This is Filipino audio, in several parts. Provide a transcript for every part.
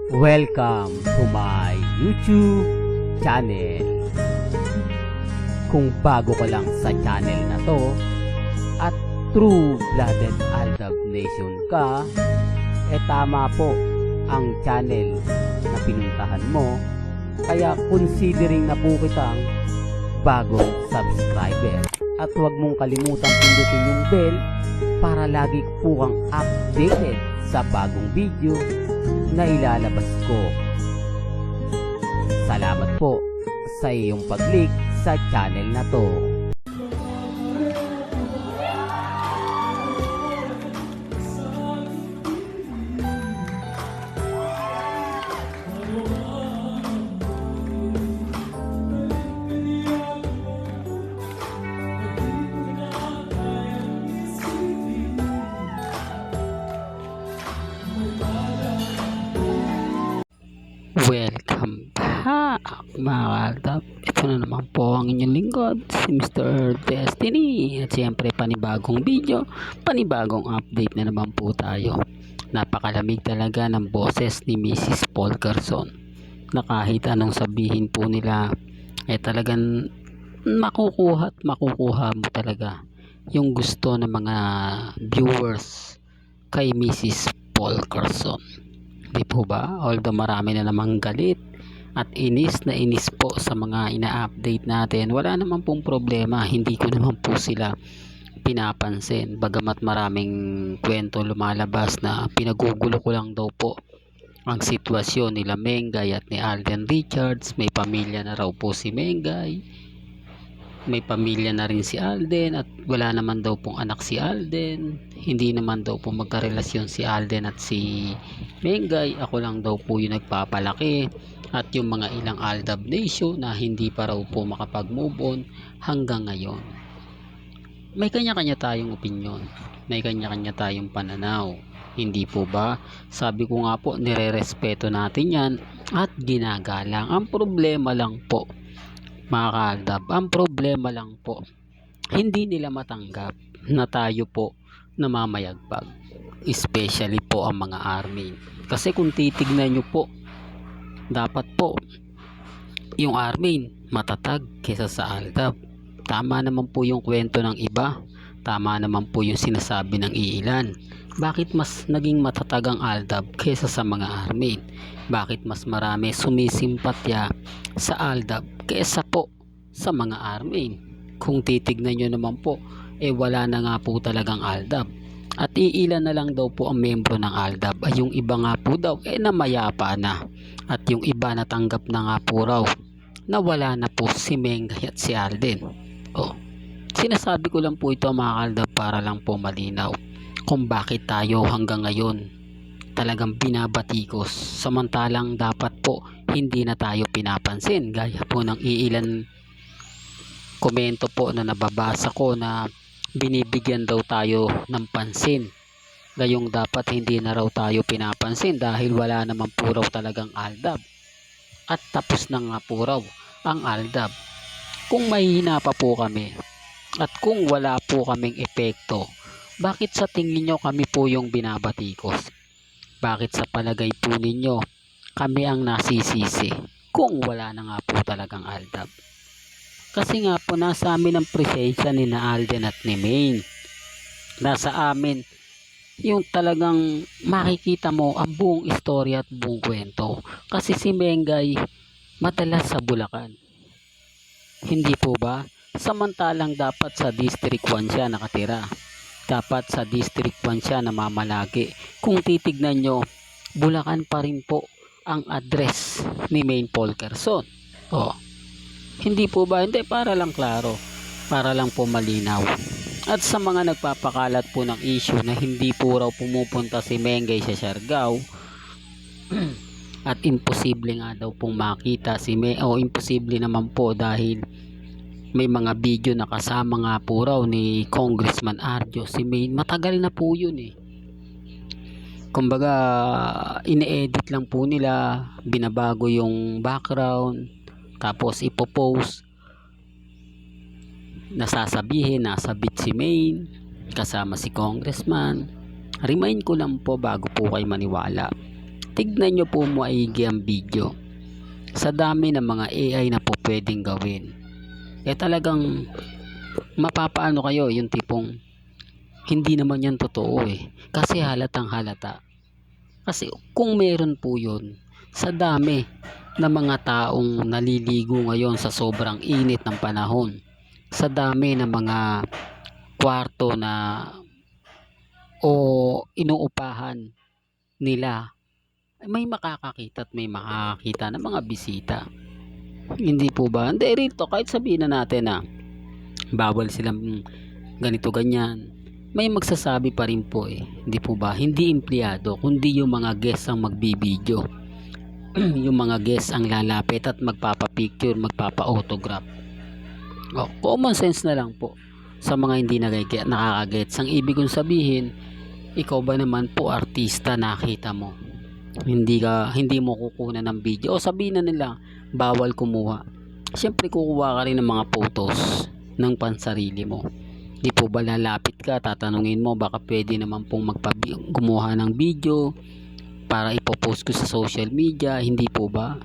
Welcome to my YouTube channel. Kung bago ka lang sa channel na to at true-blooded Aldab Nation ka, tama po ang channel na pinuntahan mo. Kaya considering na po kitang bagong subscriber. At huwag mong kalimutan pindutin yung bell para lagi po kang updated sa bagong video na ilalabas ko. Salamat po sa iyong pag-click sa channel na to. Welcome back mga Aldab. Ito na naman po ang inyong lingkod, si Mr. Destiny. At siyempre panibagong video, panibagong update na naman po tayo. Napakalamig talaga ng boses ni Mrs. Polkerson, na kahit anong sabihin po nila talagang makukuha at makukuha mo talaga yung gusto ng mga viewers kay Mrs. Polkerson. Di po ba? Although marami na namang galit at inis na inis po sa mga ina-update natin, wala naman pong problema. Hindi ko naman po sila pinapansin. Bagamat maraming kwento lumalabas na pinagugulo ko lang daw po ang sitwasyon nila Mengay at ni Alden Richards. May pamilya na raw po si Mengay, may pamilya na rin si Alden, at wala naman daw pong anak si Alden. Hindi naman daw po magkarelasyon si Alden at si Mengay. Ako lang daw po yung nagpapalaki, at yung mga ilang Aldab Nation na hindi pa raw po makapag-move on hanggang ngayon. May kanya-kanya tayong opinyon, may kanya-kanya tayong pananaw, hindi po ba? Sabi ko nga po, nire-respeto natin yan at ginagalang. Ang problema lang po mga Aldab, ang problema lang po, hindi nila matanggap na tayo po namamayagpag, especially po ang mga army. Kasi kung titignan nyo po, dapat po yung army matatag kesa sa Aldab. Tama naman po yung kwento ng iba, tama naman po yung sinasabi ng iilan. Bakit mas naging matatag ang Aldab kesa sa mga army? Bakit mas marami sumisimpatya sa Aldab kesa po sa mga army? Kung titignan nyo naman po, wala na nga po talagang Aldab, at iilan na lang daw po ang membro ng Aldab. Ay yung iba nga po daw namayapa na, at yung iba natanggap na nga po raw na wala na po si Mengay at si Alden. Sinasabi ko lang po ito mga Aldab para lang po malinaw kung bakit tayo hanggang ngayon talagang binabatikos, samantalang dapat po hindi na tayo pinapansin. Gaya po ng iilan komento po na nababasa ko na binibigyan daw tayo ng pansin, gayong dapat hindi na raw tayo pinapansin dahil wala naman po raw talagang Aldab, at tapos na nga po raw ang Aldab. Kung mahihina pa po kami at kung wala po kaming epekto, bakit sa tingin nyo kami po yung binabatikos? Bakit sa palagay po ninyo kami ang nasisisi kung wala na nga po talagang Aldab? Kasi nga po nasa amin ang presensya ni na Alden at ni Maine. Nasa amin yung talagang makikita mo ang buong istorya at buong kwento. Kasi si Mengay madalas sa Bulacan, hindi po ba? Samantalang dapat sa District 1 siya nakatira, dapat sa District 1 siya namamalagi. Kung titignan nyo, Bulacan pa rin po ang address ni Maine Polkerson. Hindi po ba? Hindi, para lang klaro, para lang po malinaw. At sa mga nagpapakalat po ng issue na hindi po raw pumupunta si Mengay sa Siargao at imposible nga daw pong makita si Mengay, imposible naman po dahil may mga video na kasama nga po raw ni Congressman Arjo si Maine. Matagal na po yun kumbaga ine-edit lang po nila, binabago yung background, tapos ipopost, nasasabihin nasabit si Maine kasama si Congressman. Remind ko lang po bago po kayo maniwala, tignan nyo po maigi ang video. Sa dami ng mga AI na po pwedeng gawin, talagang mapapaano kayo, yung tipong hindi naman yan totoo kasi halatang halata. Kasi kung meron po yun, sa dami ng mga taong naliligo ngayon sa sobrang init ng panahon, sa dami ng mga kwarto na o inuupahan nila, may makakakita at may makakakita ng mga bisita. Hindi po ba? Hindi, rito kahit sabihin na natin na bawal silang ganito ganyan, may magsasabi pa rin po hindi po ba? Hindi empleyado kundi yung mga guests ang magbibideo. Yung mga guests ang lalapit at magpapapicture, magpapa-autograph. Common sense na lang po sa mga hindi nakakagets. Ang ibig kong sabihin, ikaw ba naman po artista, nakita mo, hindi mo kukunan ng video o sabihin na nila bawal kumuha, syempre kukuha ka rin ng mga photos ng pansarili mo. Di po ba lalapit ka, tatanungin mo baka pwede naman pong gumawa ng video para ipopost ko sa social media, hindi po ba?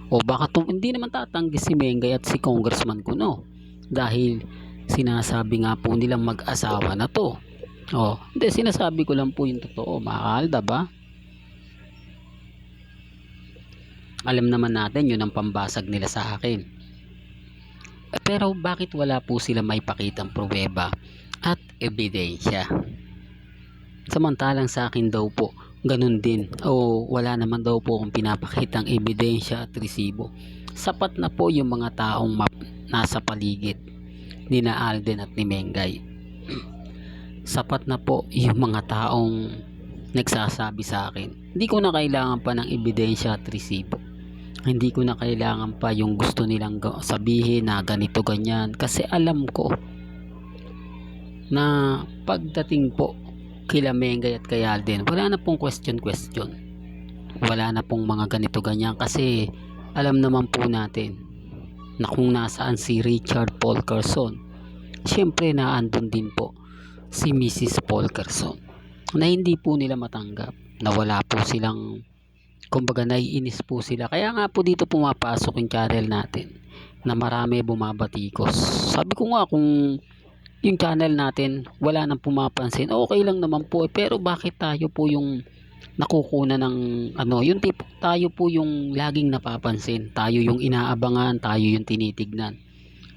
O baka hindi naman tatanggi si Mengay at si Congressman Kuno dahil sinasabi nga po nilang mag-asawa na to. Hindi, sinasabi ko lang po yung totoo, mahal, diba? Alam naman natin yun ang pambasag nila sa akin. Pero bakit wala po sila may pakitang pruweba at ebidensya? Samantalang sa akin daw po, ganun din. Wala naman daw po kung pinapakitang ebidensya at resibo. Sapat na po yung mga taong nasa paligid ni na Alden at ni Mengay. Sapat na po yung mga taong nagsasabi sa akin. Hindi ko na kailangan pa ng ebidensya at resibo. Hindi ko na kailangan pa yung gusto nilang sabihin na ganito ganyan, kasi alam ko na pagdating po kila Mengay at kay Alden, wala na pong question. Wala na pong mga ganito ganyan, kasi alam naman po natin na kung nasaan si Richard Paul Carson, syempre naandun din po si Mrs. Paul Carson, na hindi po nila matanggap, na wala po silang, kumbaga naiinis po sila. Kaya nga po dito pumapasok yung channel natin na marami bumabatikos. Sabi ko nga, kung yung channel natin wala nang pumapansin, okay lang naman po, pero bakit tayo po yung nakukuna ng yung tipo, tayo po yung laging napapansin, tayo yung inaabangan, tayo yung tinitignan?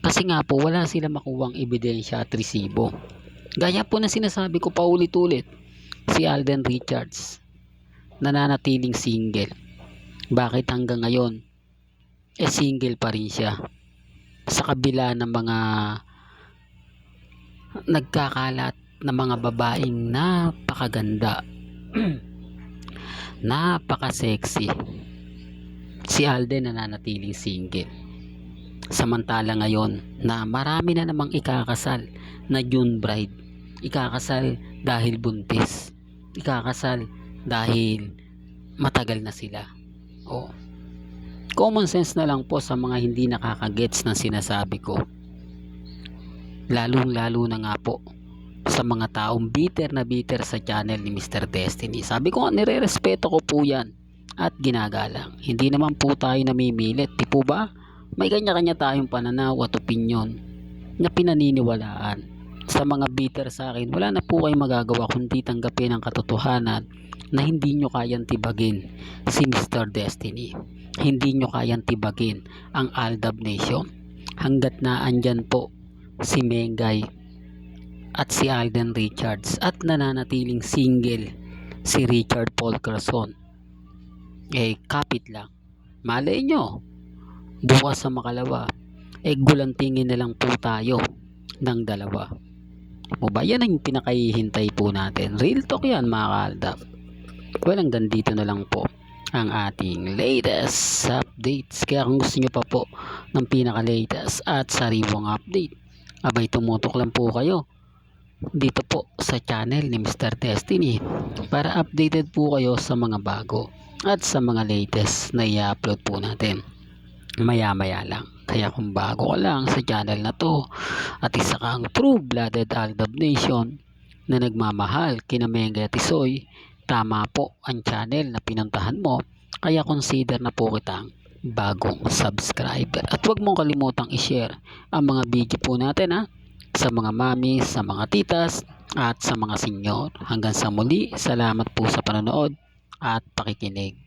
Kasi nga po wala sila makuwang ebidensya at resibo. Gaya po na sinasabi ko paulit-ulit, si Alden Richards nananatiling single. Bakit hanggang ngayon single pa rin siya, sa kabila ng mga nagkakalat na mga babaeng napakaganda, napaka-sexy? Si Alden nananatiling single. Samantala ngayon na marami na namang ikakasal na June bride, ikakasal dahil buntis, ikakasal dahil matagal na sila. Common sense na lang po sa mga hindi nakakagets ng sinasabi ko, lalong lalo na nga po sa mga taong bitter na bitter sa channel ni Mr. Destiny. Sabi ko nga, nire-respeto ko po yan at ginagalang. Hindi naman po tayo namimilit, di po ba? May kanya-kanya tayong pananaw at opinyon na pinaniniwalaan. Sa mga bitter sa akin, wala na po kayong magagawa kundi tanggapin ang katotohanan na hindi nyo kayang tibagin si Mr. Destiny. Hindi nyo kayang tibagin ang Aldab Nation hanggat na andyan po si Mengay at si Alden Richards at nananatiling single si Richard Paul Carson. Kapit lang, malay nyo bukas sa makalawa gulantingin na lang po tayo ng dalawa. Yan ang pinakahihintay po natin. Real talk yan, mga kaaldab. Hanggang dito na lang po ang ating latest updates. Kaya kung gusto nyo pa po ng pinaka-latest at sariwang update, abay tumutok lang po kayo dito po sa channel ni Mr. Destiny para updated po kayo sa mga bago at sa mga latest na i-upload po natin maya-maya lang. Kaya kung bago ka lang sa channel na to at isa kang true-blooded Aldab Nation na nagmamahal kina Mengay at Isoy, tama po ang channel na pinuntahan mo, kaya consider na po kitang bagong subscriber. At huwag mong kalimutang i-share ang mga video po natin sa mga mami, sa mga titas at sa mga senyor. Hanggang sa muli, salamat po sa panonood at pakikinig.